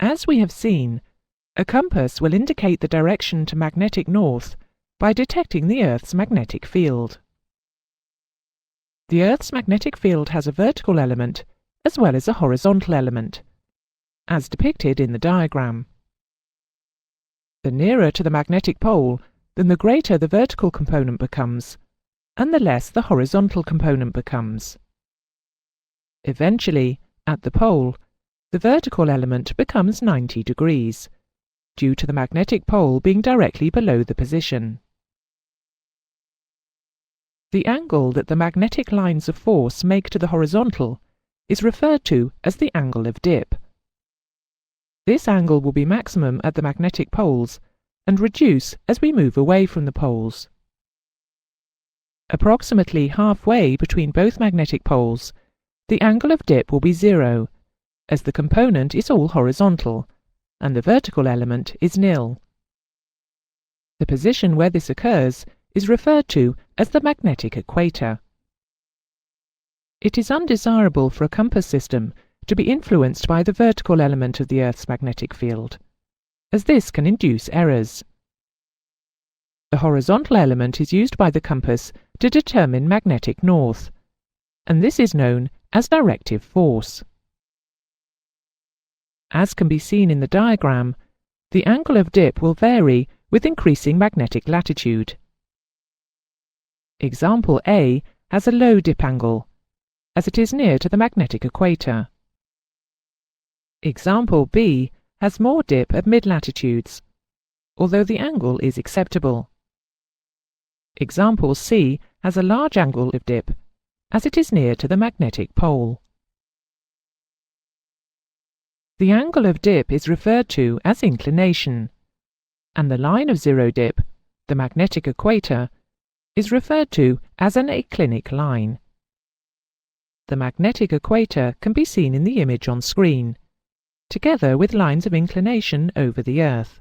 As we have seen, a compass will indicate the direction to magnetic north by detecting the Earth's magnetic field. The Earth's magnetic field has a vertical element as well as a horizontal element, as depicted in the diagram. The nearer to the magnetic pole, then the greater the vertical component becomes, and the less the horizontal component becomes. Eventually, at the pole, the vertical element becomes 90 degrees, due to the magnetic pole being directly below the position. The angle that the magnetic lines of force make to the horizontal is referred to as the angle of dip. This angle will be maximum at the magnetic poles and reduce as we move away from the poles. Approximately halfway between both magnetic poles, the angle of dip will be 0, as the component is all horizontal, and the vertical element is nil. The position where this occurs is referred to as the magnetic equator. It is undesirable for a compass system to be influenced by the vertical element of the Earth's magnetic field, as this can induce errors. The horizontal element is used by the compass to determine magnetic north, and this is known as directive force. As can be seen in the diagram, the angle of dip will vary with increasing magnetic latitude. Example A has a low dip angle, as it is near to the magnetic equator. Example B has more dip at mid-latitudes, although the angle is acceptable. Example C has a large angle of dip, as it is near to the magnetic pole. The angle of dip is referred to as inclination, and the line of zero dip, the magnetic equator, is referred to as an inclinic line. The magnetic equator can be seen in the image on screen, together with lines of inclination over the Earth.